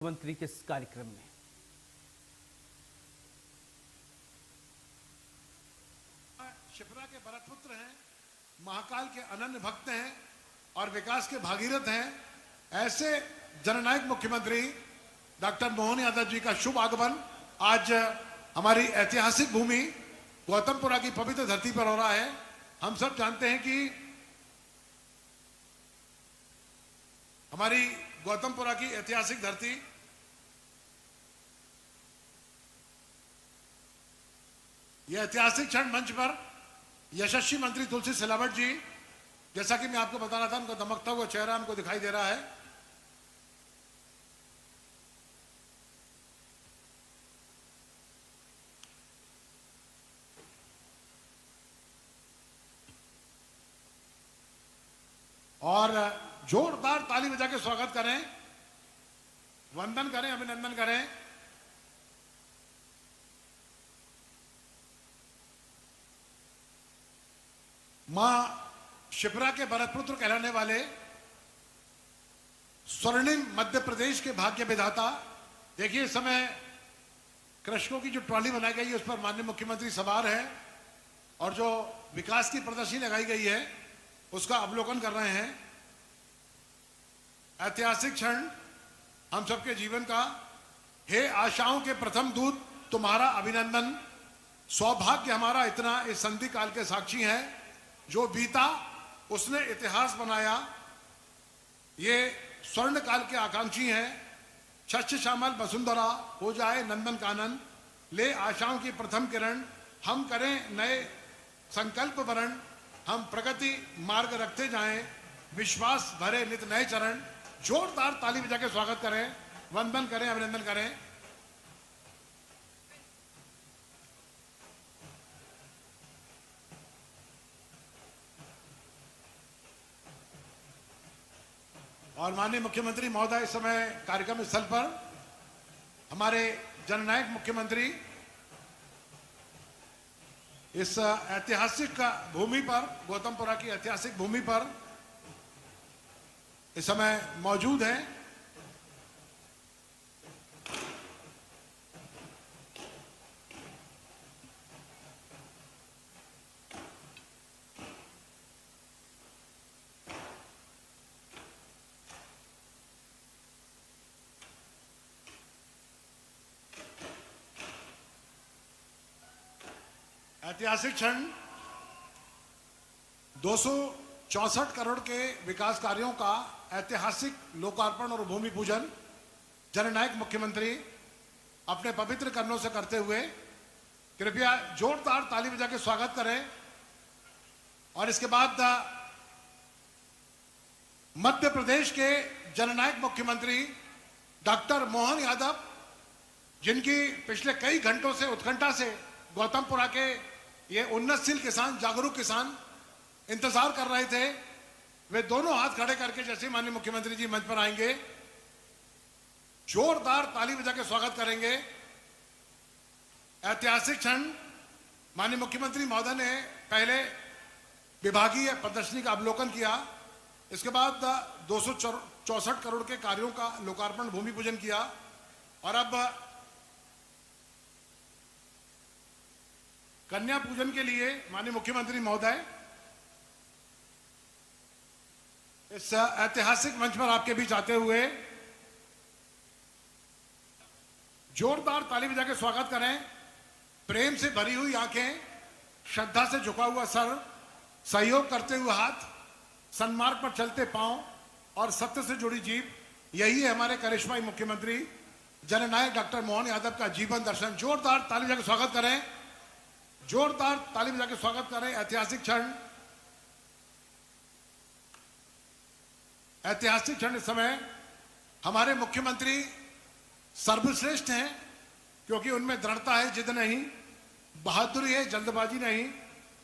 मंत्री के इस कार्यक्रम में शिप्रा के भरतपुत्र हैं, महाकाल के अनन्य भक्त हैं और विकास के भागीरथ हैं। ऐसे जननायक मुख्यमंत्री डॉक्टर मोहन यादव जी का शुभ आगमन आज हमारी ऐतिहासिक भूमि गौतमपुरा की पवित्र धरती पर हो रहा है। हम सब जानते हैं कि हमारी गौतमपुरा की ऐतिहासिक धरती यह ऐतिहासिक क्षण मंच पर यशस्वी मंत्री तुलसी सिलावट जी, जैसा कि मैं आपको बता रहा था, उनका दमकता हुआ चेहरा हमको दिखाई दे रहा है। और जोरदार ताली बजा के स्वागत करें, वंदन करें, अभिनंदन करें। मां शिप्रा के भरतपुत्र कहलाने वाले स्वर्णिम मध्य प्रदेश के भाग्य विधाता। देखिए, इस समय कृषकों की जो ट्रॉली बनाई गई है उस पर माननीय मुख्यमंत्री सवार है और जो विकास की प्रदर्शनी लगाई गई है उसका अवलोकन कर रहे हैं। ऐतिहासिक क्षण हम सबके जीवन का। हे आशाओं के प्रथम दूत, तुम्हारा अभिनंदन। सौभाग्य हमारा इतना इस संधि काल के साक्षी हैं। जो बीता उसने इतिहास बनाया। ये स्वर्ण काल के आकांक्षी हैं। शस्य श्यामल वसुंधरा हो जाए नंदन कानन, ले आशाओं की प्रथम किरण। हम करें नए संकल्प वरण, हम प्रगति मार्ग रखते जाएं, विश्वास भरे नित नए चरण। जोरदार ताली बजा के स्वागत करें, वंदन करें, अभिनंदन करें। और माननीय मुख्यमंत्री महोदय इस समय कार्यक्रम स्थल पर हमारे जननायक मुख्यमंत्री इस ऐतिहासिक भूमि पर, गौतमपुरा की ऐतिहासिक भूमि पर इस समय मौजूद हैं। ऐतिहासिक क्षण 264 करोड़ के विकास कार्यों का ऐतिहासिक लोकार्पण और भूमि पूजन जननायक मुख्यमंत्री अपने पवित्र कर्णों से करते हुए कृपया जोरदार ताली बजा के स्वागत करें। और इसके बाद मध्य प्रदेश के जननायक मुख्यमंत्री डॉक्टर मोहन यादव, जिनकी पिछले कई घंटों से उत्कंठा से गौतमपुरा के ये उन्नतशील किसान, जागरूक किसान इंतजार कर रहे थे, वे दोनों हाथ खड़े करके जैसे माननीय मुख्यमंत्री जी मंच पर आएंगे जोरदार ताली बजा के स्वागत करेंगे। ऐतिहासिक क्षण माननीय मुख्यमंत्री महोदय ने पहले विभागीय प्रदर्शनी का अवलोकन किया, इसके बाद 264 करोड़ के कार्यों का लोकार्पण, भूमि पूजन किया और अब कन्या पूजन के लिए माननीय मुख्यमंत्री महोदय इस ऐतिहासिक मंच पर आपके बीच आते हुए जोरदार ताली बजा के स्वागत करें। प्रेम से भरी हुई आंखें, श्रद्धा से झुका हुआ सर, सहयोग करते हुए हाथ, सन्मार्ग पर चलते पांव और सत्य से जुड़ी जीभ, यही है हमारे करिश्माई मुख्यमंत्री जननायक डॉक्टर मोहन यादव का जीवन दर्शन। जोरदार ताली बजा के स्वागत करें, जोरदार ताली बजा के स्वागत करें। ऐतिहासिक क्षण, ऐतिहासिक क्षण इस समय हमारे मुख्यमंत्री सर्वश्रेष्ठ हैं, क्योंकि उनमें दृढ़ता है, जिद नहीं, बहादुरी है, जल्दबाजी नहीं,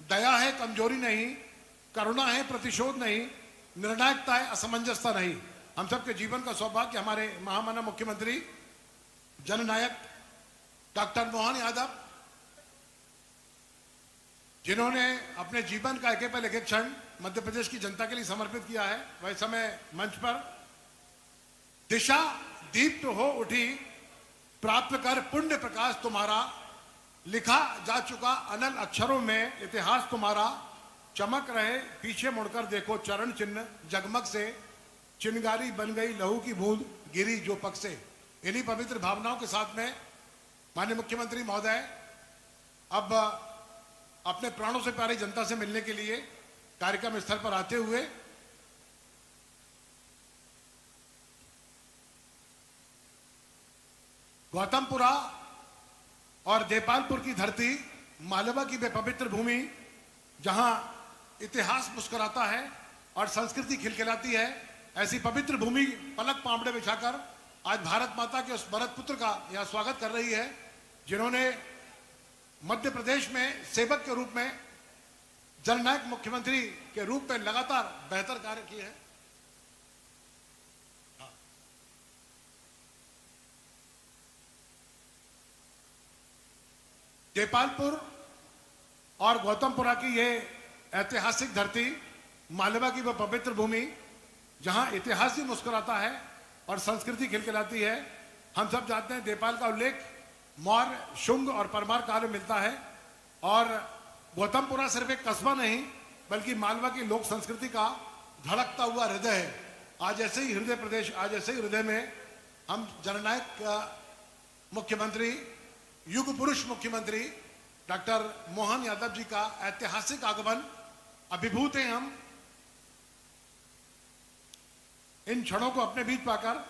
दया है, कमजोरी नहीं, करुणा है, प्रतिशोध नहीं, निर्णायकता है, असमंजसता नहीं। हम सबके जीवन का सौभाग्य हमारे महामानव मुख्यमंत्री जननायक डॉक्टर मोहन यादव, जिन्होंने अपने जीवन का एक पल एक क्षण मध्य प्रदेश की जनता के लिए समर्पित किया है, वह समय मंच पर दिशा दीप्त हो उठी, प्राप्त कर पुण्य प्रकाश तुम्हारा, लिखा जा चुका अनल अक्षरों में इतिहास तुम्हारा, चमक रहे पीछे मुड़कर देखो चरण चिन्ह, जगमग से चिनगारी बन गई लहू की बूंद, गिरी जो पग से। इन्हीं पवित्र भावनाओं के साथ में माननीय मुख्यमंत्री महोदय अब अपने प्राणों से प्यारी जनता से मिलने के लिए कार्यक्रम स्थल पर आते हुए गौतमपुरा और देपालपुर की धरती, मालवा की वे पवित्र भूमि जहां इतिहास मुस्कुराता है और संस्कृति खिलखिलाती है, ऐसी पवित्र भूमि पलक पांवड़े बिछाकर आज भारत माता के उस भरत पुत्र का यहां स्वागत कर रही है, जिन्होंने मध्य प्रदेश में सेवक के रूप में, जननायक मुख्यमंत्री के रूप में लगातार बेहतर कार्य किए हैं। देपालपुर और गौतमपुरा की ये ऐतिहासिक धरती, मालवा की वह पवित्र भूमि जहां इतिहास ही मुस्कुराता है और संस्कृति खिलखिलाती है। हम सब जानते हैं देपाल का उल्लेख मौर्य, शुंग और परमार काल में मिलता है और गौतमपुरा सिर्फ एक कस्बा नहीं बल्कि मालवा की लोक संस्कृति का धड़कता हुआ हृदय है। आज ऐसे ही हृदय प्रदेश, आज ऐसे ही हृदय में हम जननायक मुख्यमंत्री, युग पुरुष मुख्यमंत्री डॉक्टर मोहन यादव जी का ऐतिहासिक आगमन, अभिभूत हैं हम इन क्षणों को अपने बीच पाकर।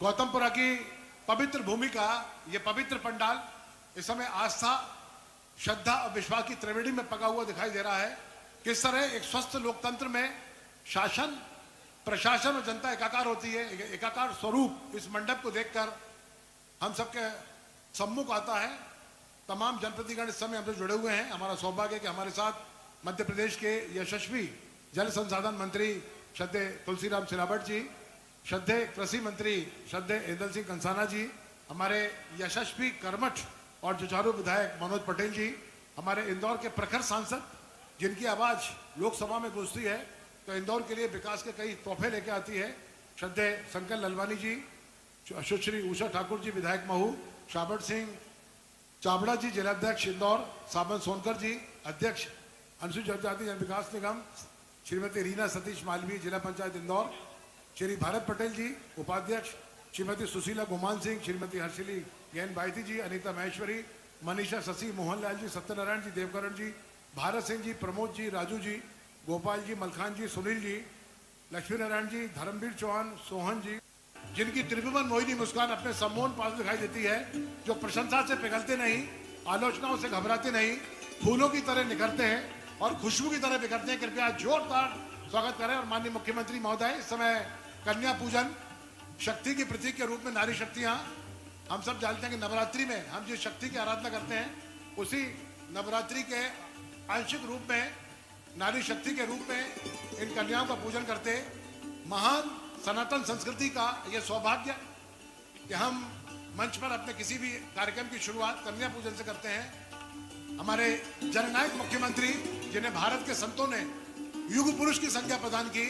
गौतमपुरा की पवित्र भूमि का यह पवित्र पंडाल इस समय आस्था, श्रद्धा और विश्वास की त्रिवेणी में पका हुआ दिखाई दे रहा है। किस तरह एक स्वस्थ लोकतंत्र में शासन, प्रशासन और जनता एकाकार होती है, एकाकार स्वरूप इस मंडप को देखकर हम सबके सम्मुख आता है। तमाम जनप्रतिनिधिगण इस समय हमसे जुड़े हुए हैं। हमारा सौभाग्य है कि हमारे साथ मध्य प्रदेश के यशस्वी जल संसाधन मंत्री श्रद्धेय तुलसीराम सिलावट जी, श्रद्धेय कृषि मंत्री श्रद्धेय इंदल सिंह कंसाना जी, हमारे यशस्वी कर्मठ और जुझारू विधायक मनोज पटेल जी, हमारे इंदौर के प्रखर सांसद जिनकी आवाज लोकसभा में गूंजती है तो इंदौर के लिए विकास के कई तोहफे लेके आती है, श्रद्धेय शंकर ललवानी जी, सुश्री उषा ठाकुर जी विधायक महू, शाबट सिंह चावड़ा जी जिलाध्यक्ष इंदौर, सावन सोनकर जी अध्यक्ष अनुसूचित जाति जन विकास निगम, श्रीमती रीना सतीश मालवीय जिला पंचायत इंदौर, श्री भारत पटेल जी उपाध्यक्ष, श्रीमती सुशीला गुमान सिंह, श्रीमती हर्षिली गैन बायती जी, अनीता महेश्वरी, मनीषा शशि, मोहनलाल जी, सत्यनारायण जी, देवकरण जी, भारत सिंह जी, प्रमोद जी, राजू जी, गोपाल जी, मलखान जी, सुनील जी, लक्ष्मी नारायण जी, धर्मवीर चौहान, सोहन जी, जिनकी त्रिभुवन मोहिनी मुस्कान अपने सम्मोहन पास दिखाई देती है, जो प्रशंसा से पिघलते नहीं, आलोचनाओं से घबराते नहीं, फूलों की तरह निखरते हैं और खुशबू की तरह बिखरते हैं। कृपया जोरदार स्वागत करें। और माननीय मुख्यमंत्री महोदय, इस समय कन्या पूजन शक्ति की प्रतीक के रूप में नारी शक्तियां, हम सब जानते हैं कि नवरात्रि में हम जिस शक्ति की आराधना करते हैं, उसी नवरात्रि के आंशिक रूप में, नारी शक्ति के रूप में इन कन्याओं का पूजन करते। महान सनातन संस्कृति का यह सौभाग्य कि हम मंच पर अपने किसी भी कार्यक्रम की शुरुआत कन्या पूजन से करते हैं। हमारे जननायक मुख्यमंत्री जिन्हें भारत के संतों ने युग पुरुष की संज्ञा प्रदान की,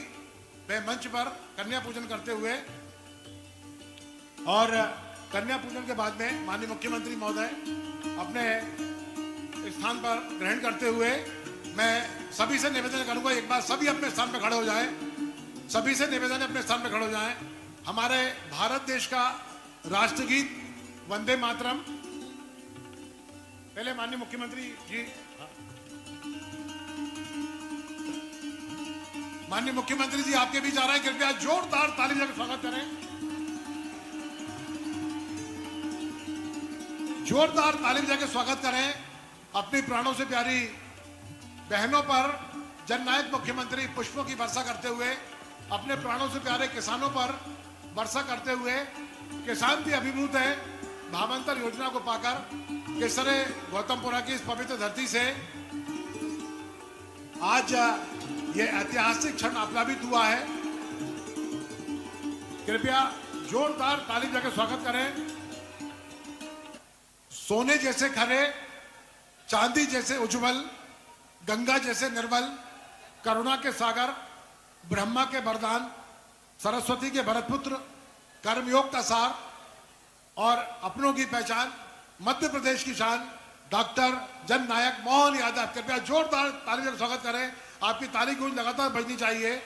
वे मंच पर कन्या पूजन करते हुए, और कन्या पूजन के बाद में माननीय मुख्यमंत्री महोदय अपने स्थान पर ग्रहण करते हुए, मैं सभी से निवेदन करूंगा, एक बार सभी अपने स्थान पर खड़े हो जाएं। सभी से निवेदन है अपने स्थान पर खड़े हो जाएं। हमारे भारत देश का राष्ट्रगीत वंदे मातरम, पहले माननीय मुख्यमंत्री जी, माननीय मुख्यमंत्री जी आपके बीच आ रहे हैं, कृपया जोरदार ताली देकर स्वागत करें। जोरदार ताली देकर स्वागत करें। अपनी प्राणों से प्यारी बहनों पर जननायक मुख्यमंत्री पुष्पों की वर्षा करते हुए, अपने प्राणों से प्यारे किसानों पर वर्षा करते हुए, किसान भी अभिभूत है भावांतर योजना को पाकर। किस तरह गौतमपुरा की इस पवित्र धरती से आज ये ऐतिहासिक क्षण आप्लावित हुआ है। कृपया जोरदार ताली देकर स्वागत करें। सोने जैसे खरे, चांदी जैसे उज्जवल, गंगा जैसे निर्मल, करुणा के सागर, ब्रह्मा के वरदान, सरस्वती के भरतपुत्र, कर्मयोग का सार और अपनों की पहचान, मध्य प्रदेश की शान, डॉक्टर जननायक मोहन यादव। कृपया जोरदार ताली से स्वागत करें। आपकी ताली गूंज लगातार बजनी चाहिए।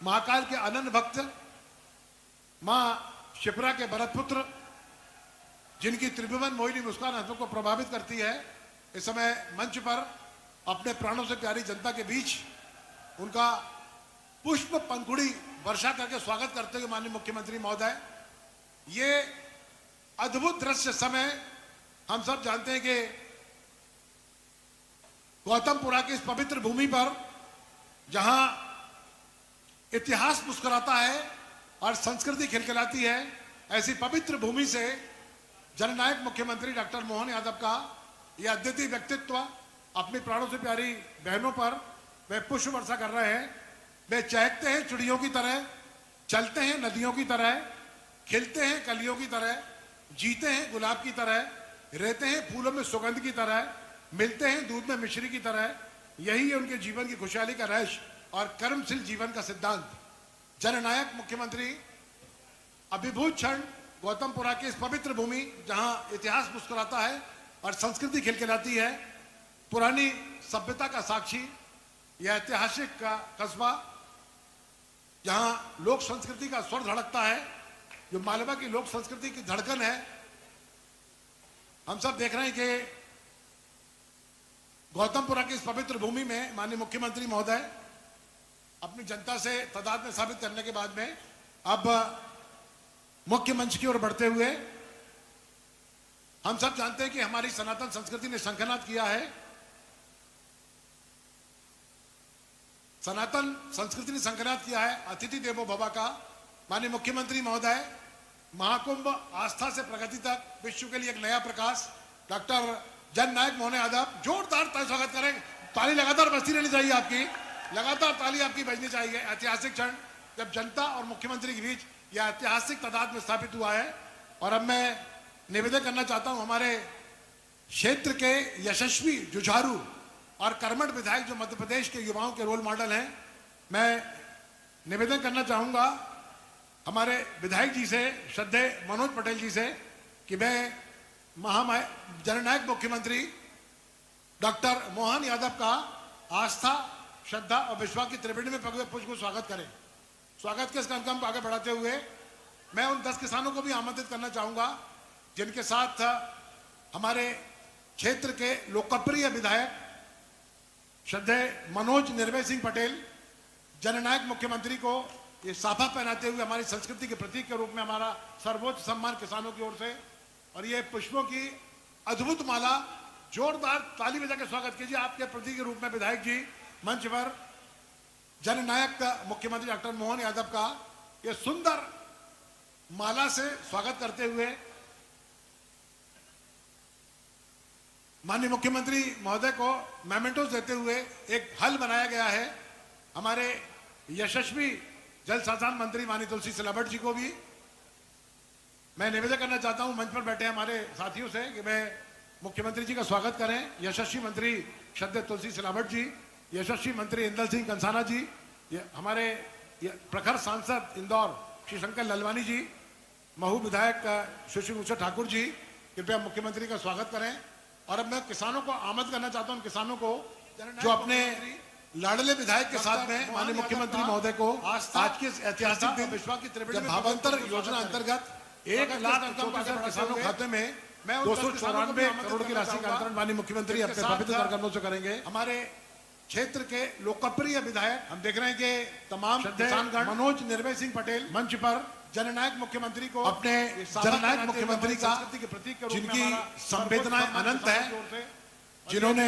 महाकाल के अनन्य भक्त, मां शिप्रा के भरत पुत्र, जिनकी त्रिभुवन मोहिनी मुस्कान हाथों को प्रभावित करती है, इस समय मंच पर अपने प्राणों से प्यारी जनता के बीच उनका पुष्प पंखुड़ी वर्षा करके स्वागत करते हुए माननीय मुख्यमंत्री महोदय, ये अद्भुत दृश्य समय हम सब जानते हैं कि गौतमपुरा की इस पवित्र भूमि पर जहां इतिहास मुस्कुराता है और संस्कृति खिलखिलाती है, ऐसी पवित्र भूमि से जननायक मुख्यमंत्री डॉक्टर मोहन यादव का यह अद्वितीय व्यक्तित्व अपनी प्राणों से प्यारी बहनों पर वे पुष्प वर्षा कर रहे हैं। वे चहकते हैं चिड़ियों की तरह, चलते हैं नदियों की तरह, खिलते हैं कलियों की तरह, जीते हैं गुलाब की तरह, रहते हैं फूलों में सुगंध की तरह, मिलते हैं दूध में मिश्री की तरह। यही है उनके जीवन की खुशहाली का रहस्य और कर्मशील जीवन का सिद्धांत। जननायक मुख्यमंत्री अभिभूत क्षण गौतमपुरा की इस पवित्र भूमि जहां इतिहास मुस्कुराता है और संस्कृति खिलखिलाती है, पुरानी सभ्यता का साक्षी, यह ऐतिहासिक का कस्बा जहां लोक संस्कृति का स्वर धड़कता है, जो मालवा की लोक संस्कृति की धड़कन है। हम सब देख रहे हैं कि गौतमपुरा की इस पवित्र भूमि में माननीय मुख्यमंत्री महोदय अपनी जनता से तादाद में साबित करने के बाद में अब मुख्य मंच की ओर बढ़ते हुए, हम सब जानते हैं कि हमारी सनातन संस्कृति ने शंखनाद किया है। सनातन संस्कृति ने शंखनाद किया है अतिथि देवो भव का। माननीय मुख्यमंत्री महोदय, महाकुंभ आस्था से प्रगति तक विश्व के लिए एक नया प्रकाश, डॉक्टर जननायक मोहन यादव, जोरदार स्वागत करें। ताली लगातार बजती रहनी चाहिए, आपकी लगातार ताली आपकी बजनी चाहिए। ऐतिहासिक क्षण जब जनता और मुख्यमंत्री के बीच यह ऐतिहासिक तादाद में स्थापित हुआ है। और अब मैं निवेदन करना चाहता हूं हमारे क्षेत्र के यशस्वी, जुझारू और कर्मठ विधायक जो मध्य प्रदेश के युवाओं के रोल मॉडल हैं, मैं निवेदन करना चाहूंगा हमारे विधायक जी से, श्रद्धेय मनोज पटेल जी से, कि मैं जननायक मुख्यमंत्री डॉक्टर मोहन यादव का आस्था, श्रद्धा और विश्वास की त्रिवेणी में पगे पुष्प को स्वागत करें। स्वागत के इस कार्यक्रम को आगे बढ़ाते हुए मैं उन 10 किसानों को भी आमंत्रित करना चाहूंगा जिनके साथ हमारे क्षेत्र के लोकप्रिय विधायक श्रद्धेय मनोज निर्भय सिंह पटेल जननायक मुख्यमंत्री को ये साफा पहनाते हुए हमारी संस्कृति के प्रतीक के रूप में हमारा सर्वोच्च सम्मान किसानों की ओर से, और ये पुष्पों की अद्भुत माला, जोरदार ताली बजा के स्वागत कीजिए आपके प्रतीक के रूप में विधायक जी मंच पर जननायक मुख्यमंत्री डॉक्टर मोहन यादव का ये सुंदर माला से स्वागत करते हुए माननीय मुख्यमंत्री महोदय को मेमेंटोस देते हुए एक हल बनाया गया है। हमारे यशस्वी जल संसाधन मंत्री माननीय तुलसी सिलावट जी को भी मैं निवेदन करना चाहता हूं मंच पर बैठे हमारे साथियों से कि वे मुख्यमंत्री जी का स्वागत करें। यशस्वी मंत्री श्रद्धेय तुलसी सिलावट जी, यशस्वी मंत्री इंदल सिंह कंसाना जी, हमारे प्रखर सांसद इंदौर श्री शंकर ललवानी जी, महू विधायक सुश्री उषा ठाकुर जी, कृपया मुख्यमंत्री का स्वागत करें। और अब मैं किसानों को आमंत्रित करना चाहता हूं, किसानों को जो अपने लाडले विधायक के साथ में माननीय मुख्यमंत्री महोदय को आज के ऐतिहासिक दिन विश्वास की त्रिवेणी भावांतर योजना अंतर्गत 1 लाख किसानों के खाते में 294 करोड़ की राशि का अंतरण माननीय मुख्यमंत्री अपने पवित्र कार्यक्रमों से करेंगे। हमारे क्षेत्र के लोकप्रिय विधायक हम देख रहे हैं कि तमाम किसानगण मनोज निर्भय सिंह पटेल मंच पर जननायक मुख्यमंत्री को अपने जननायक मुख्यमंत्री का जिनकी संवेदनाएं अनंत है, जिन्होंने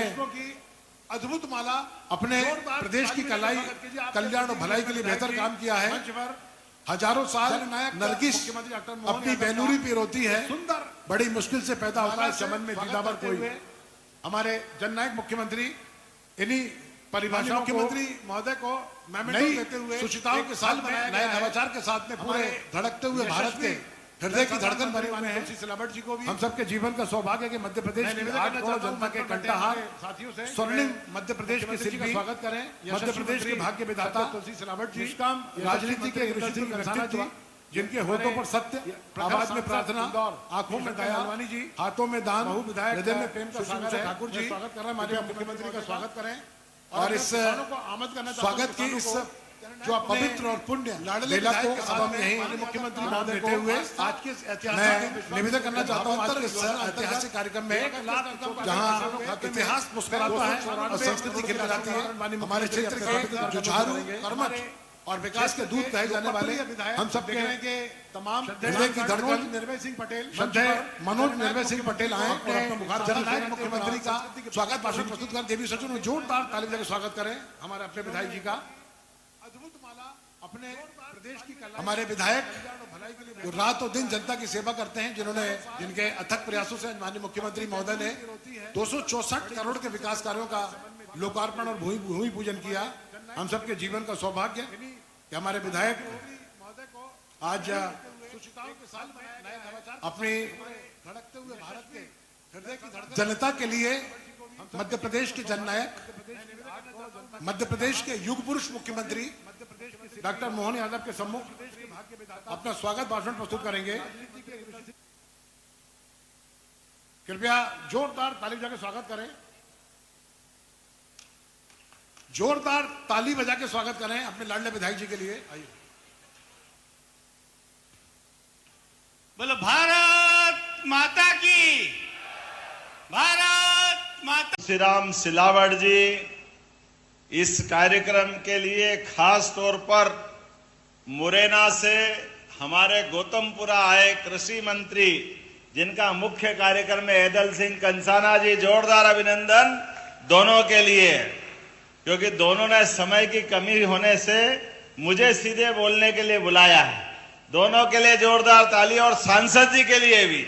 अद्भुत माला अपने प्रदेश की कल्याण और भलाई के लिए बेहतर काम किया है। हजारों साल नरगिस अपनी बेनूरी पे रोती है, सुंदर बड़ी मुश्किल से पैदा होता है चमन में दीदावर कोई। हमारे जननायक मुख्यमंत्री इन्हीं परिभाषाओं मुख्यमंत्री महोदय को देते हुए सुचिताओं के साथ में नए नवाचार के साथ में पूरे धड़कते हुए भारत के हृदय की धड़कन भरी हुए हैं। सिलावट जी को भी हम सबके जीवन का सौभाग्य कि मध्य प्रदेश की 8 करोड़ जनता के कंठहार साथियों से स्वर्णिम मध्य प्रदेश के शिल्पी स्वागत करें। मध्य प्रदेश के भाग्य विधाता तुलसी सिलावट जी, राजनीति के ऋषि कंसाना जी, जिनके होठों पर सत्य, आवाज में प्रार्थना, आंखों में दया, हाथों में दान, हृदय में प्रेम का सागर है। ठाकुर जी स्वागत कर रहे हैं, माननीय मुख्यमंत्री का स्वागत करें और इस स्वागत की इस जो पवित्र और पुण्य लीला को अब हम यही मुख्यमंत्री महोदय देते हुए आज के ऐतिहासिक निवेदन करना चाहता हूँ। आज के इस ऐतिहासिक कार्यक्रम में जहाँ इतिहास मुस्कुराता है और संस्कृति खिलखिलाती है, हमारे क्षेत्र के जुझारू, कर्मठ और विकास के दूत कहे जाने वाले हम सब के तमाम हृदय की धड़कन निर्भय सिंह पटेल, श्रद्धेय मनोज निर्भय सिंह पटेल आए और अपना मुखार जननायक मुख्यमंत्री का स्वागत भाषण प्रस्तुत कर देवी सचिव में जोरदार ताली बजा के स्वागत करें हमारे अपने विधायक जी का। अद्भुत माला अपने प्रदेश की हमारे विधायक जो रात और दिन जनता की सेवा करते हैं, जिनके अथक प्रयासों से माननीय मुख्यमंत्री महोदय ने 264 करोड़ के विकास कार्यों का लोकार्पण और भूमि पूजन किया। हम सबके जीवन का सौभाग्य कि हमारे विधायक आज अपनी धड़कते हुए भारत के हृदय की जनता के लिए मध्य प्रदेश के जननायक, मध्य प्रदेश के युग पुरुष मुख्यमंत्री डॉक्टर मोहन यादव के सम्मुख अपना स्वागत भाषण प्रस्तुत करेंगे। कृपया जोरदार ताली बजा के स्वागत करें, जोरदार ताली बजा के स्वागत करें अपने लाडले विधायक जी के लिए। आइए बोलो भारत माता की, भारत माता। श्री राम सिलावट जी इस कार्यक्रम के लिए खास तौर पर मुरैना से हमारे गौतमपुरा आए कृषि मंत्री, जिनका मुख्य कार्यक्रम है ऐदल सिंह कंसाना जी, जोरदार अभिनंदन दोनों के लिए, क्योंकि दोनों ने समय की कमी होने से मुझे सीधे बोलने के लिए बुलाया है। दोनों के लिए जोरदार ताली और सांसद जी के लिए भी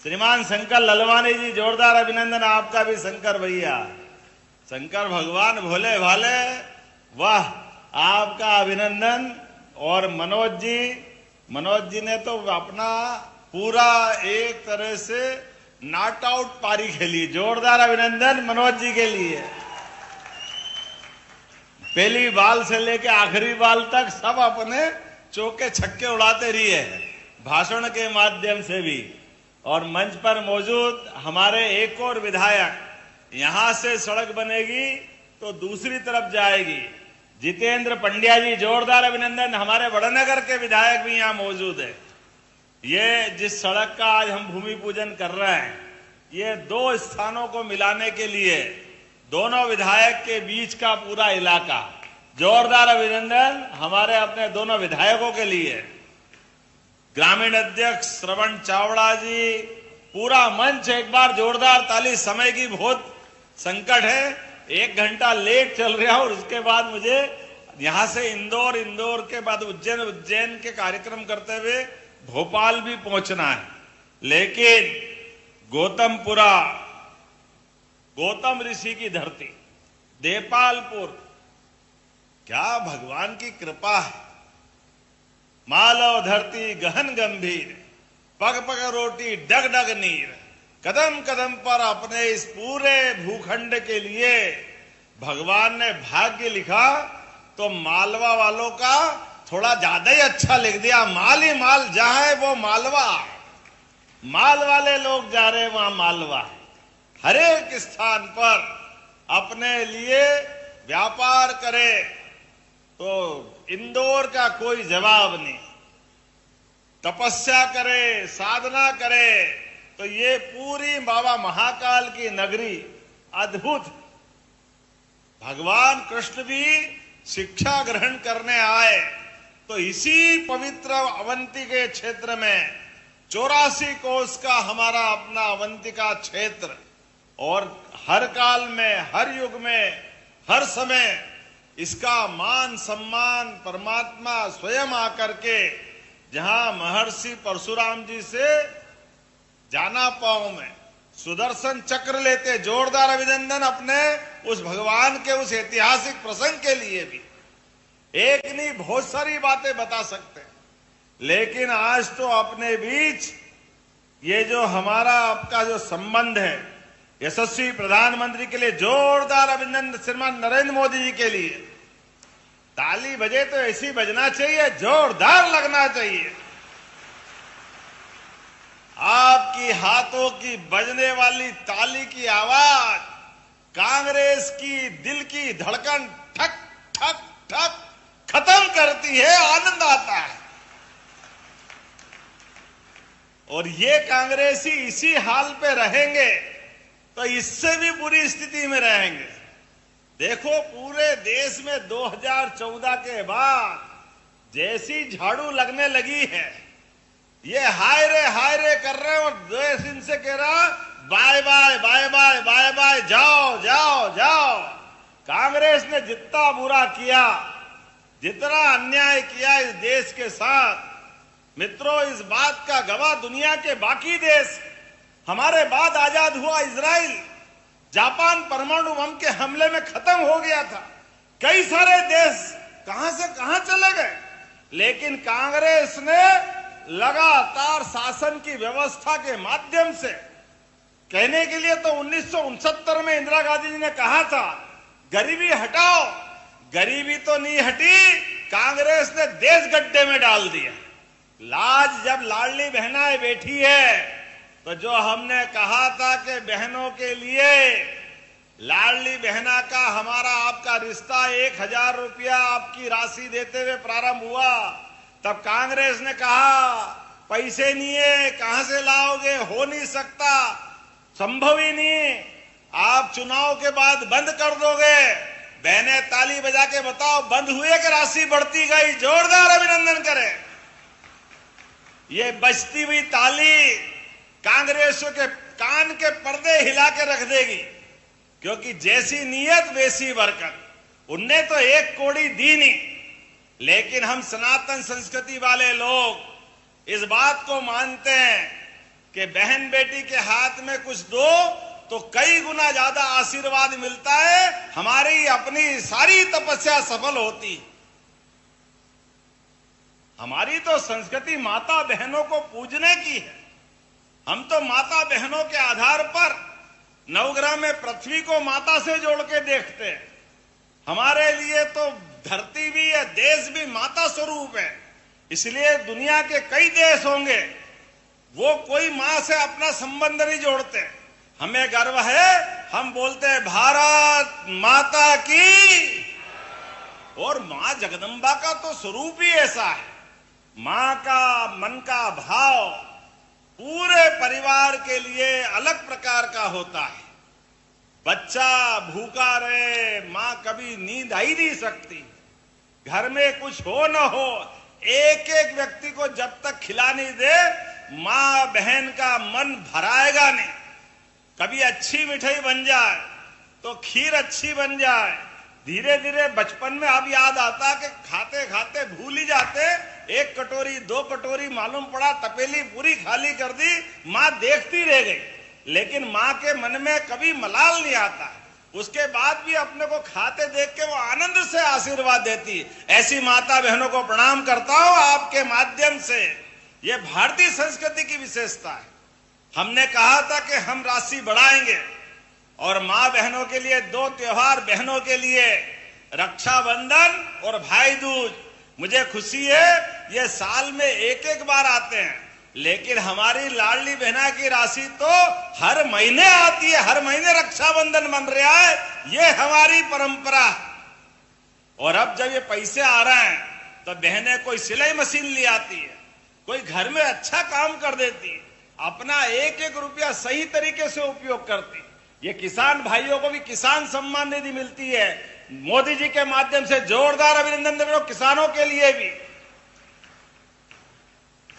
श्रीमान शंकर ललवानी जी, जोरदार अभिनंदन आपका भी। शंकर भैया, शंकर भगवान भोले भाले, वाह, आपका अभिनंदन। और मनोज जी ने तो अपना पूरा एक तरह से नॉट आउट पारी खेली, जोरदार अभिनंदन मनोज जी के लिए। पहली बाल से लेके आखिरी बाल तक सब अपने चौके छक्के उड़ाते रही है, भाषण के माध्यम से भी। और मंच पर मौजूद हमारे एक और विधायक, यहां से सड़क बनेगी तो दूसरी तरफ जाएगी, जितेंद्र पंड्या जी, जोरदार अभिनंदन। हमारे बड़नगर के विधायक भी यहां मौजूद है। ये जिस सड़क का आज हम भूमि पूजन कर रहे हैं, ये दो स्थानों को मिलाने के लिए दोनों विधायक के बीच का पूरा इलाका, जोरदार अभिनंदन हमारे अपने दोनों विधायकों के लिए। ग्रामीण अध्यक्ष श्रवण चावड़ा जी, पूरा मंच एक बार जोरदार ताली। समय की बहुत संकट है, 1 घंटा लेट चल रहा और उसके बाद मुझे यहां से इंदौर के बाद उज्जैन के कार्यक्रम करते हुए भोपाल भी पहुंचना है। लेकिन गौतमपुरा, गौतम ऋषि की धरती, देपालपुर, क्या भगवान की कृपा है। मालव धरती गहन गंभीर, पग पग रोटी डग डग नीर, कदम कदम पर अपने इस पूरे भूखंड के लिए भगवान ने भाग्य लिखा तो मालवा वालों का थोड़ा ज्यादा ही अच्छा लिख दिया। माल ही माल, जहां है वो मालवा, माल वाले लोग जा रहे वहां मालवा। हर एक स्थान पर अपने लिए व्यापार करे तो इंदौर का कोई जवाब नहीं। तपस्या करे, साधना करे तो ये पूरी बाबा महाकाल की नगरी अद्भुत। भगवान कृष्ण भी शिक्षा ग्रहण करने आए तो इसी पवित्र अवंती के क्षेत्र में 84 कोस का हमारा अपना अवंती का क्षेत्र, और हर काल में, हर युग में, हर समय इसका मान सम्मान परमात्मा स्वयं आकर के, जहां महर्षि परशुराम जी से जाना पांव में सुदर्शन चक्र लेते, जोरदार अभिनंदन अपने उस भगवान के उस ऐतिहासिक प्रसंग के लिए भी। एक नहीं, बहुत सारी बातें बता सकते हैं, लेकिन आज तो अपने बीच ये जो हमारा आपका जो संबंध है, यशस्वी प्रधानमंत्री के लिए जोरदार अभिनंदन। श्रीमान नरेंद्र मोदी जी के लिए ताली बजे तो ऐसी बजना चाहिए, जोरदार लगना चाहिए। हाथों की बजने वाली ताली की आवाज कांग्रेस की दिल की धड़कन ठक ठक ठक खत्म करती है, आनंद आता है। और ये कांग्रेसी इसी हाल पे रहेंगे तो इससे भी बुरी स्थिति में रहेंगे। देखो, पूरे देश में 2014 के बाद जैसी झाड़ू लगने लगी है, ये हाय रे कर रहे हैं और देश इनसे कह रहा bye bye bye bye bye bye, जाओ जाओ जाओ। कांग्रेस ने जितना बुरा किया, जितना अन्याय किया इस देश के साथ, मित्रों, इस बात का गवाह दुनिया के बाकी देश। हमारे बाद आजाद हुआ इजराइल, जापान परमाणु बम के हमले में खत्म हो गया था। कई सारे देश कहां से कहां चले गए, लेकिन कांग्रेस ने लगातार शासन की व्यवस्था के माध्यम से, कहने के लिए तो 1969 में इंदिरा गांधी जी ने कहा था गरीबी हटाओ, गरीबी तो नहीं हटी, कांग्रेस ने देश गड्ढे में डाल दिया। लाज जब लाडली बहनाएं बैठी है तो जो हमने कहा था कि बहनों के लिए लाडली बहना का हमारा आपका रिश्ता 1000 रुपया आपकी राशि देते हुए प्रारंभ हुआ, तब कांग्रेस ने कहा पैसे नहीं है, कहां से लाओगे, हो नहीं सकता, संभव ही नहीं, आप चुनाव के बाद बंद कर दोगे। बहनें ताली बजा के बताओ, बंद हुए कि राशि बढ़ती गई? जोरदार अभिनंदन करें। ये बजती हुई ताली कांग्रेसियों के कान के पर्दे हिला के रख देगी, क्योंकि जैसी नीयत वैसी बरकत। उनने तो 1 कौड़ी दी नहीं, लेकिन हम सनातन संस्कृति वाले लोग इस बात को मानते हैं कि बहन बेटी के हाथ में कुछ दो तो कई गुना ज्यादा आशीर्वाद मिलता है, हमारी अपनी सारी तपस्या सफल होती। हमारी तो संस्कृति माता बहनों को पूजने की है। हम तो माता बहनों के आधार पर नवग्रह में पृथ्वी को माता से जोड़ के देखते हैं। हमारे लिए तो धरती भी है, देश भी माता स्वरूप है। इसलिए दुनिया के कई देश होंगे, वो कोई मां से अपना संबंध नहीं जोड़ते। हमें गर्व है, हम बोलते हैं भारत माता की। और मां जगदम्बा का तो स्वरूप ही ऐसा है। मां का मन का भाव पूरे परिवार के लिए अलग प्रकार का होता है। बच्चा भूखा रहे, मां कभी नींद आ ही नहीं सकती। घर में कुछ हो न हो, एक एक व्यक्ति को जब तक खिला नहीं दे, मां बहन का मन भराएगा नहीं। कभी अच्छी मिठाई बन जाए तो खीर अच्छी बन जाए, धीरे धीरे बचपन में अब याद आता कि खाते खाते भूल ही जाते, 1 कटोरी 2 कटोरी मालूम पड़ा तपेली पूरी खाली कर दी, मां देखती रह गई। लेकिन मां के मन में कभी मलाल नहीं आता। उसके बाद भी अपने को खाते देख के वो आनंद से आशीर्वाद देती। ऐसी माता बहनों को प्रणाम करता हूं आपके माध्यम से। ये भारतीय संस्कृति की विशेषता है। हमने कहा था कि हम राशि बढ़ाएंगे और मां बहनों के लिए 2 त्योहार, बहनों के लिए रक्षाबंधन और भाई दूज। मुझे खुशी है ये साल में एक बार आते हैं, लेकिन हमारी लाडली बहना की राशि तो हर महीने आती है। हर महीने रक्षाबंधन बन रहा है, ये हमारी परंपरा। और अब जब ये पैसे आ रहे हैं तो बहनें कोई सिलाई मशीन ले आती है, कोई घर में अच्छा काम कर देती है, अपना 1-1 रुपया सही तरीके से उपयोग करती। ये किसान भाइयों को भी किसान सम्मान निधि मिलती है मोदी जी के माध्यम से। जोरदार अभिनंदन दे रहा हूं किसानों के लिए भी।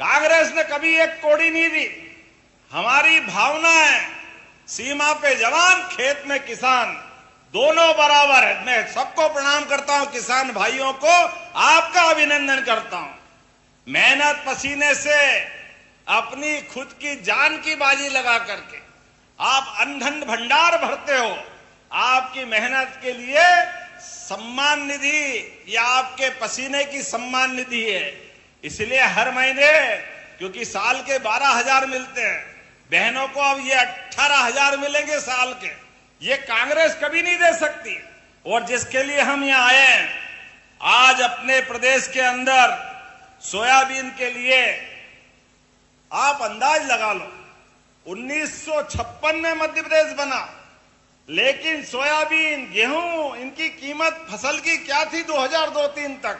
कांग्रेस ने कभी 1 कौड़ी नहीं दी। हमारी भावना है सीमा पे जवान, खेत में किसान, दोनों बराबर है। मैं सबको प्रणाम करता हूं, किसान भाइयों को आपका अभिनंदन करता हूं। मेहनत पसीने से अपनी खुद की जान की बाजी लगा करके आप अन्न भंडार भरते हो। आपकी मेहनत के लिए सम्मान निधि या आपके पसीने की सम्मान निधि है। इसलिए हर महीने, क्योंकि साल के 12,000 मिलते हैं, बहनों को अब ये 18,000 मिलेंगे साल के। ये कांग्रेस कभी नहीं दे सकती। और जिसके लिए हम यहाँ आए हैं, आज अपने प्रदेश के अंदर सोयाबीन के लिए आप अंदाज लगा लो, 1956 में मध्य प्रदेश बना, लेकिन सोयाबीन, गेहूं, इनकी कीमत फसल की क्या थी 2002-03 तक?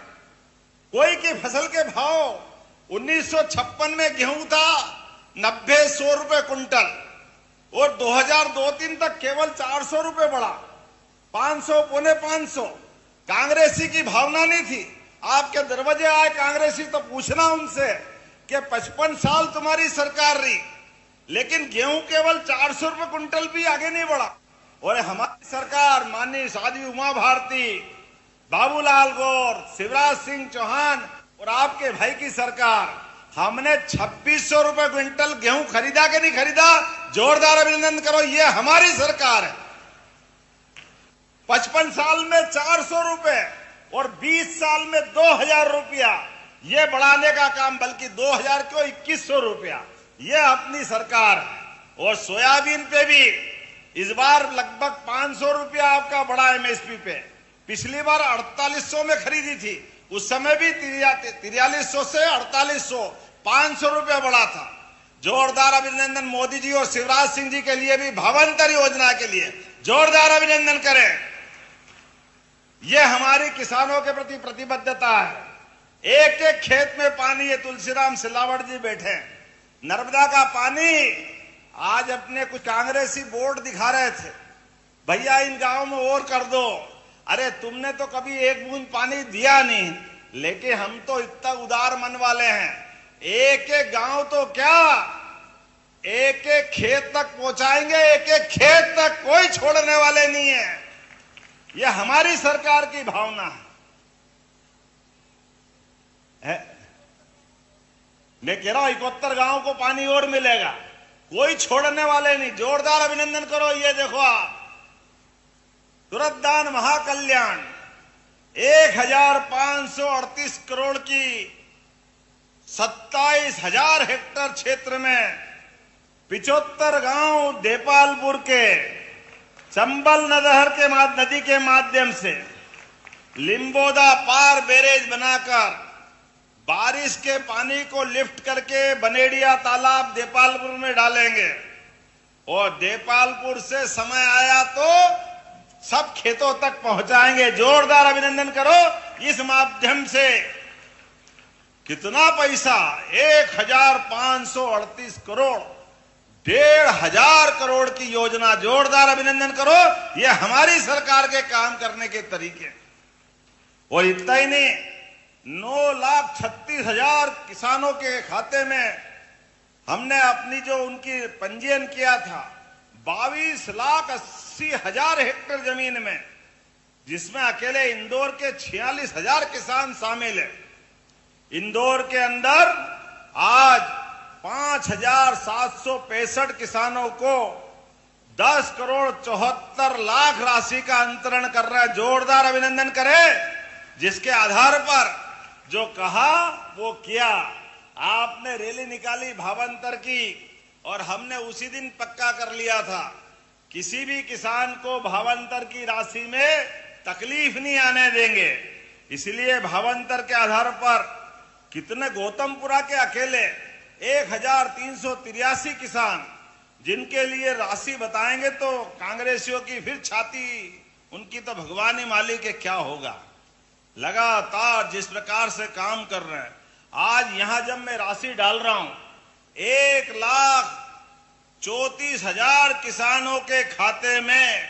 कोई की फसल के भाव 1956 में गेहूं था 90-100 रुपए कुंटल, और 2002-03 तक केवल 400 रुपए बढ़ा, 500, पौने 500। कांग्रेसी की भावना नहीं थी। आपके दरवाजे आए कांग्रेसी तो पूछना उनसे कि 55 साल तुम्हारी सरकार रही, लेकिन गेहूं केवल 400 रुपए कुंटल भी आगे नहीं बढ़ा। और हमारी सरकार, माननीय साध्वी उमा भारती, बाबूलाल गौर, शिवराज सिंह चौहान और आपके भाई की सरकार, हमने 2600 रुपए क्विंटल गेहूं खरीदा कि नहीं खरीदा? जोरदार अभिनंदन करो, ये हमारी सरकार है। 55 साल में 400 रुपए और 20 साल में 2000 रुपया, ये बढ़ाने का काम, बल्कि 2000 क्यों, 2100 रुपया, ये अपनी सरकार है। और सोयाबीन पे भी इस बार लगभग 500 रुपया आपका बढ़ा एमएसपी पे। पिछली बार 4800 में खरीदी थी, उस समय भी 4300 से 4800, 500 रुपया बढ़ा था। जोरदार अभिनंदन मोदी जी और शिवराज सिंह जी के लिए भी, भावांतर योजना के लिए जोरदार अभिनंदन करें। यह हमारी किसानों के प्रति प्रतिबद्धता है। एक एक खेत में पानी है। तुलसीराम सिलावट जी बैठे, नर्मदा का पानी आज अपने कुछ कांग्रेसी बोर्ड दिखा रहे थे, भैया इन गांवों में और कर दो। अरे तुमने तो कभी एक बूंद पानी दिया नहीं, लेकिन हम तो इतना उदार मन वाले हैं, एक एक गांव तो क्या, एक एक खेत तक पहुंचाएंगे, एक एक खेत तक कोई छोड़ने वाले नहीं है। यह हमारी सरकार की भावना है। मैं कह रहा हूं 71 गांव को पानी और मिलेगा, कोई छोड़ने वाले नहीं। जोरदार अभिनंदन करो। ये देखो आप, तुरंतदान महाकल्याण 1538 करोड़ की 27,000 हेक्टेयर क्षेत्र में 75 गांव देपालपुर के चंबल नदी के माध्यम से लिम्बोदा पार बैरेज बनाकर बारिश के पानी को लिफ्ट करके बनेडिया तालाब देपालपुर में डालेंगे। और देपालपुर से समय आया तो सब खेतों तक पहुंचाएंगे। जोरदार अभिनंदन करो। इस माध्यम से कितना पैसा, 1538 करोड़, 1,500 करोड़ की योजना। जोरदार अभिनंदन करो। यह हमारी सरकार के काम करने के तरीके। और इतना ही नहीं, 9,36,000 किसानों के खाते में हमने अपनी जो उनकी पंजीयन किया था, 22,80,000 हेक्टेयर जमीन में, जिसमें अकेले इंदौर के 46,000 किसान शामिल है। इंदौर के अंदर आज 5,765 किसानों को 10 करोड़ 74 लाख राशि का अंतरण कर रहा है। जोरदार अभिनंदन करें। जिसके आधार पर जो कहा वो किया। आपने रैली निकाली भावांतर की, और हमने उसी दिन पक्का कर लिया था, किसी भी किसान को भावांतर की राशि में तकलीफ नहीं आने देंगे। इसलिए भावांतर के आधार पर कितने, गौतमपुरा के अकेले 1,383 किसान, जिनके लिए राशि बताएंगे तो कांग्रेसियों की फिर छाती, उनकी तो भगवान ही मालिक है क्या होगा। लगातार जिस प्रकार से काम कर रहे हैं, आज यहां जब मैं राशि डाल रहा हूं, 1,34,000 किसानों के खाते में,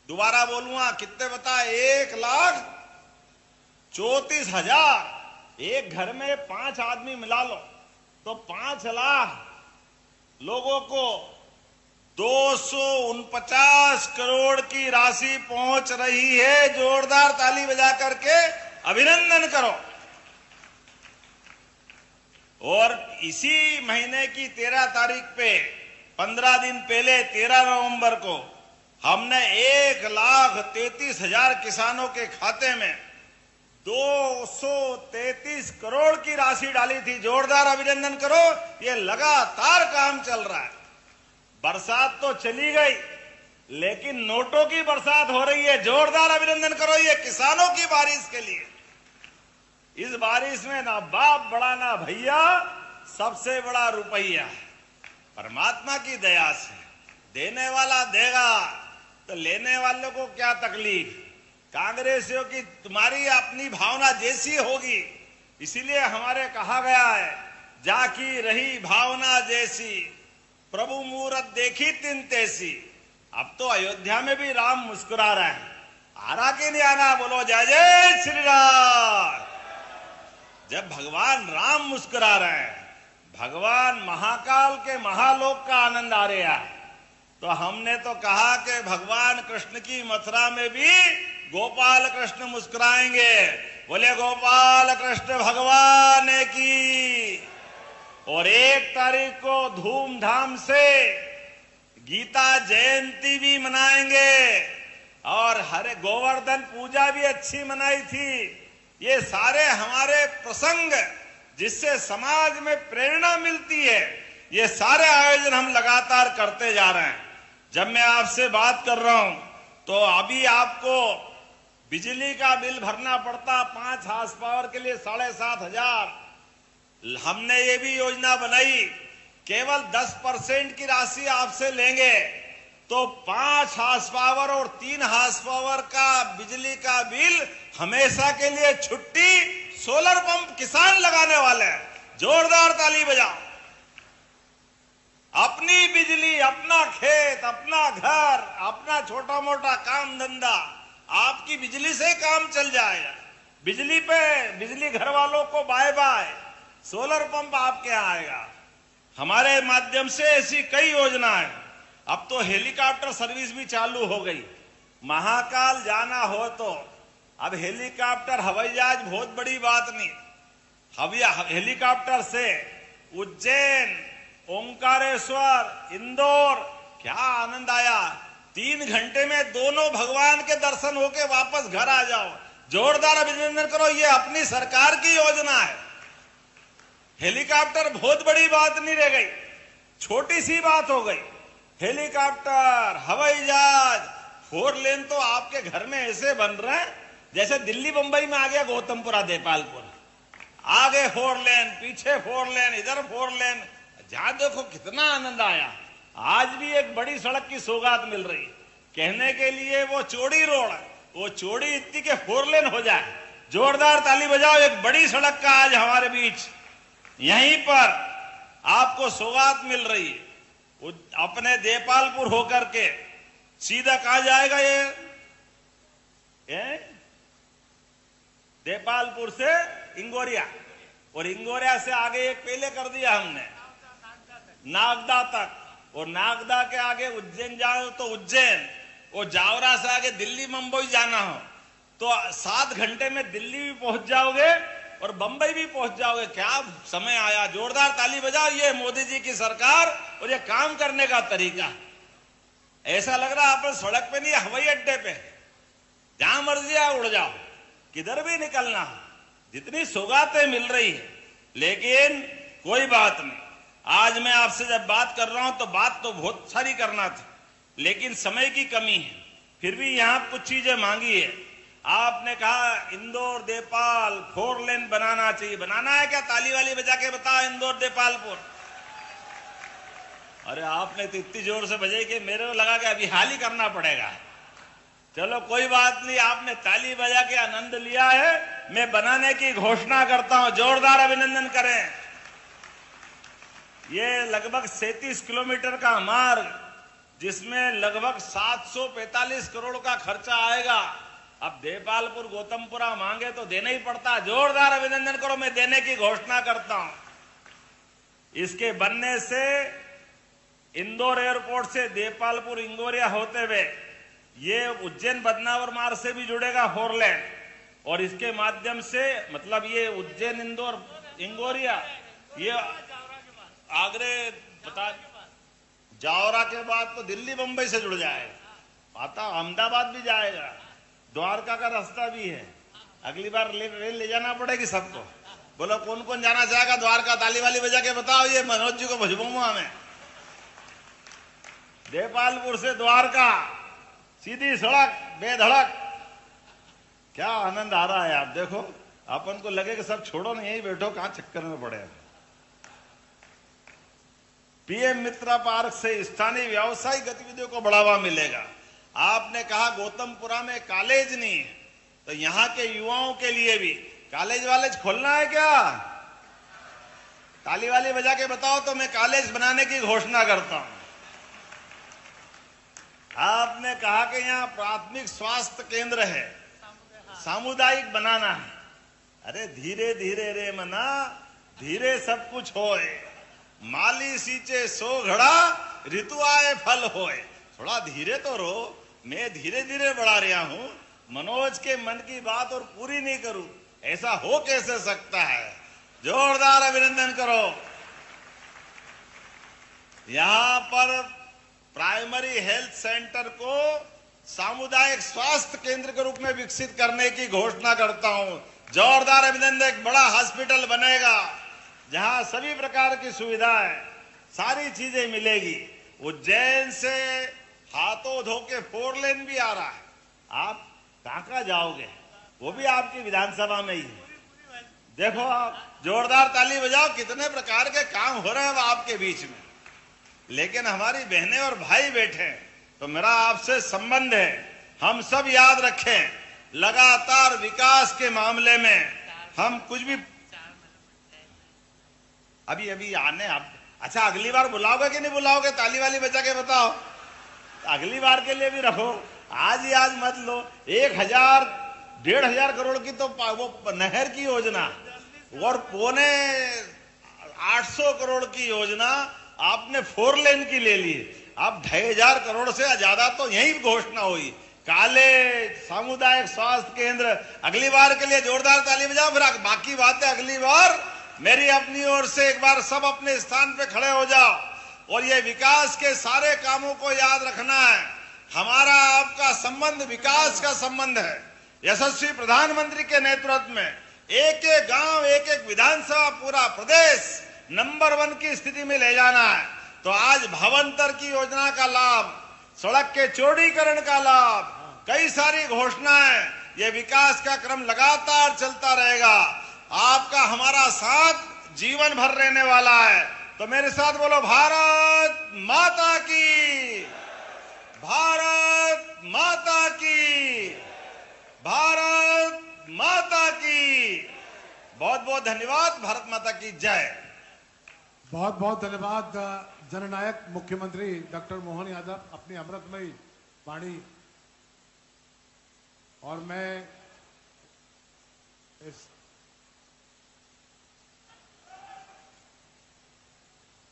दोबारा बोलूंगा कितने बता, 1,34,000। एक घर में 5 आदमी मिला लो तो 5 लाख लोगों को 249 करोड़ की राशि पहुंच रही है। जोरदार ताली बजा करके अभिनंदन करो। और इसी महीने की 13 तारीख पे, 15 दिन पहले 13 नवंबर को, हमने 1,33,000 किसानों के खाते में 233 करोड़ की राशि डाली थी। जोरदार अभिनंदन करो। ये लगातार काम चल रहा है। बरसात तो चली गई, लेकिन नोटों की बरसात हो रही है। जोरदार अभिनंदन करो ये किसानों की बारिश के लिए। इस बारिश में ना बाप बड़ा ना भैया, सबसे बड़ा रुपया। परमात्मा की दया से देने वाला देगा, तो लेने वालों को क्या तकलीफ। कांग्रेसियों की तुम्हारी अपनी भावना जैसी होगी, इसीलिए हमारे कहा गया है, जाकी रही भावना जैसी प्रभु मूरत देखी तिन तैसी। अब तो अयोध्या में भी राम मुस्कुरा रहे हैं, आरा के नहीं आना, बोलो जय जय श्री राम। जब भगवान राम मुस्कुरा रहे हैं, भगवान महाकाल के महालोक का आनंद आ रहा है, तो हमने तो कहा कि भगवान कृष्ण की मथुरा में भी गोपाल कृष्ण मुस्कुराएंगे। बोले गोपाल कृष्ण भगवान की। और 1 तारीख को धूमधाम से गीता जयंती भी मनाएंगे और हरे गोवर्धन पूजा भी अच्छी मनाई थी। ये सारे हमारे प्रसंग जिससे समाज में प्रेरणा मिलती है, ये सारे आयोजन हम लगातार करते जा रहे हैं। जब मैं आपसे बात कर रहा हूं तो अभी आपको बिजली का बिल भरना पड़ता 5 हार्स पावर के लिए 7,500। हमने ये भी योजना बनाई, केवल 10% की राशि आपसे लेंगे तो 5 हार्स पावर और 3 हार्स पावर का बिजली का बिल हमेशा के लिए छुट्टी। सोलर पंप किसान लगाने वाले हैं, जोरदार ताली बजाओ। अपनी बिजली, अपना खेत, अपना घर, अपना छोटा मोटा काम धंधा, आपकी बिजली से काम चल जाएगा। बिजली पे, बिजली घर वालों को बाय बाय, सोलर पंप आपके यहाँ आएगा। हमारे माध्यम से ऐसी कई योजनाएं। अब तो हेलीकॉप्टर सर्विस भी चालू हो गई। महाकाल जाना हो तो अब हेलीकॉप्टर, हवाई जहाज बहुत बड़ी बात नहीं। हेलीकॉप्टर से उज्जैन, ओंकारेश्वर, इंदौर, क्या आनंद आया। 3 घंटे में दोनों भगवान के दर्शन होके वापस घर आ जाओ। जोरदार अभिनंदन करो, ये अपनी सरकार की योजना है। हेलीकॉप्टर बहुत बड़ी बात नहीं रह गई, छोटी सी बात हो गई। हेलीकॉप्टर, हवाई जहाज, 4 लेन तो आपके घर में ऐसे बन रहे हैं जैसे दिल्ली बंबई में आ गया गोतमपुरा देपालपुर। आगे 4 लेन, पीछे 4 लेन, इधर 4 लेन। जहां देखो कितना आनंद आया। आज भी एक बड़ी सड़क की सौगात मिल रही, कहने के लिए वो चौड़ी रोड, वो चौड़ी इतनी के 4 लेन हो जाए। जोरदार ताली बजाओ, एक बड़ी सड़क का आज हमारे बीच यहीं पर आपको सौगात मिल रही है। अपने देपालपुर होकर के सीधा कहा जाएगा ये देपालपुर से इंगोरिया, और इंगोरिया से आगे एक पहले कर दिया हमने नागदा तक, और नागदा के आगे उज्जैन जाओ तो उज्जैन, और जावरा से आगे दिल्ली मुंबई जाना हो तो 7 घंटे में दिल्ली भी पहुंच जाओगे और बंबई भी पहुंच जाओगे। क्या समय आया। जोरदार ताली बजाओ, ये मोदी जी की सरकार और ये काम करने का तरीका। ऐसा लग रहा आप सड़क पे नहीं, हवाई अड्डे पे, जहां मर्जी आ उड़ जाओ, किधर भी निकलना। जितनी सौगातें मिल रही है, लेकिन कोई बात नहीं। आज मैं आपसे जब बात कर रहा हूं तो बात तो बहुत सारी करना थी, लेकिन समय की कमी है। फिर भी यहां कुछ चीजें मांगी है। आपने कहा इंदौर देपाल 4 लेन बनाना चाहिए। बनाना है क्या? ताली वाली बजा के बताओ, इंदौर देपालपुर। अरे आपने तो इतनी जोर से बजाई कि मेरे को लगा कि अभी हाल ही करना पड़ेगा। चलो कोई बात नहीं, आपने ताली बजा के आनंद लिया है। मैं बनाने की घोषणा करता हूं, जोरदार अभिनंदन करें। ये लगभग 37 किलोमीटर का मार्ग, जिसमें लगभग 745 करोड़ का खर्चा आएगा। अब देपालपुर गौतमपुरा मांगे तो देना ही पड़ता। जोरदार अभिनंदन करो, मैं देने की घोषणा करता हूं। इसके बनने से इंदौर एयरपोर्ट से देपालपुर इंगोरिया होते हुए ये उज्जैन बदनावर मार्ग से भी जुड़ेगा 4 लेन, और इसके माध्यम से मतलब ये उज्जैन इंदौर इंगोरिया, ये आगरे बता जावरा के बाद तो दिल्ली मुंबई से जुड़ जाएगा। आता अहमदाबाद भी जाएगा, द्वारका का रास्ता भी है। अगली बार रेल ले जाना पड़ेगी सबको। बोलो कौन कौन जाना चाहेगा द्वारका? ताली वाली बजा के बताओ, ये मनोज जी को भुजबूंगा मैं। देपालपुर से द्वारका सीधी सड़क बेधड़क, क्या आनंद आ रहा है। आप देखो, अपन को लगे कि सब छोड़ो नहीं, यही बैठो, कहां चक्कर में पड़े। पीएम मित्र पार्क से स्थानीय व्यावसायिक गतिविधियों को बढ़ावा मिलेगा। आपने कहा गौतमपुरा में कॉलेज नहीं है, तो यहां के युवाओं के लिए भी कॉलेज वालेज खोलना है क्या? ताली वाली बजा के बताओ तो मैं कॉलेज बनाने की घोषणा करता हूं। आपने कहा कि यहाँ प्राथमिक स्वास्थ्य केंद्र है, सामुदायिक बनाना है। अरे धीरे धीरे रे मना, धीरे सब कुछ होए। माली सींचे सो घड़ा, ऋतु आए फल होए। थोड़ा धीरे तो रो, मैं धीरे धीरे बढ़ा रहा हूं। मनोज के मन की बात और पूरी नहीं करूं, ऐसा हो कैसे सकता है? जोरदार अभिनंदन करो। यहां पर प्राइमरी हेल्थ सेंटर को सामुदायिक स्वास्थ्य केंद्र के रूप में विकसित करने की घोषणा करता हूं। जोरदार अभिनंदन। एक बड़ा हॉस्पिटल बनेगा जहां सभी प्रकार की सुविधाएं, सारी चीजें मिलेगी। उज्जैन से हाथों धो के 4 लेन भी आ रहा है। आप कहां जाओगे? वो भी आपकी विधानसभा में ही है। देखो आप, जोरदार ताली बजाओ। कितने प्रकार के काम हो रहे हैं आपके बीच में। लेकिन हमारी बहनें और भाई बैठे हैं, तो मेरा आपसे संबंध है, हम सब याद रखें, लगातार विकास के मामले में हम कुछ भी अभी आने आप। अच्छा, अगली बार बुलाओगे कि नहीं बुलाओगे? ताली वाली बजा के बताओ। अगली बार के लिए भी रखो, आज ही आज मत लो। 1,000-1,500 करोड़ की तो वो नहर की योजना और 800 करोड़ की योजना आपने 4 लेन की ले ली। अब 2,500 करोड़ से ज्यादा तो यही घोषणा हुई। कॉलेज, सामुदायिक स्वास्थ्य केंद्र, अगली बार के लिए जोरदार ताली बजाओ। फिर बाकी बातें अगली बार मेरी अपनी ओर से। एक बार सब अपने स्थान पे खड़े हो जाओ और ये विकास के सारे कामों को याद रखना है। हमारा आपका संबंध विकास का संबंध है। यशस्वी प्रधानमंत्री के नेतृत्व में एक एक गांव, एक एक विधानसभा, पूरा प्रदेश नंबर 1 की स्थिति में ले जाना है। तो आज भवंतर की योजना का लाभ, सड़क के चौड़ीकरण का लाभ, कई सारी घोषणाएं, ये विकास का क्रम लगातार चलता रहेगा। आपका हमारा साथ जीवन भर रहने वाला है। तो मेरे साथ बोलो, भारत माता की, भारत माता की, भारत माता की। बहुत बहुत धन्यवाद। भारत माता की जय। बहुत बहुत धन्यवाद जननायक मुख्यमंत्री डॉक्टर मोहन यादव, अपनी अमृतमयी वाणी। और मैं इस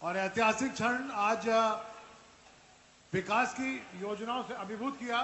और ऐतिहासिक क्षण आज विकास की योजनाओं से अभिभूत किया।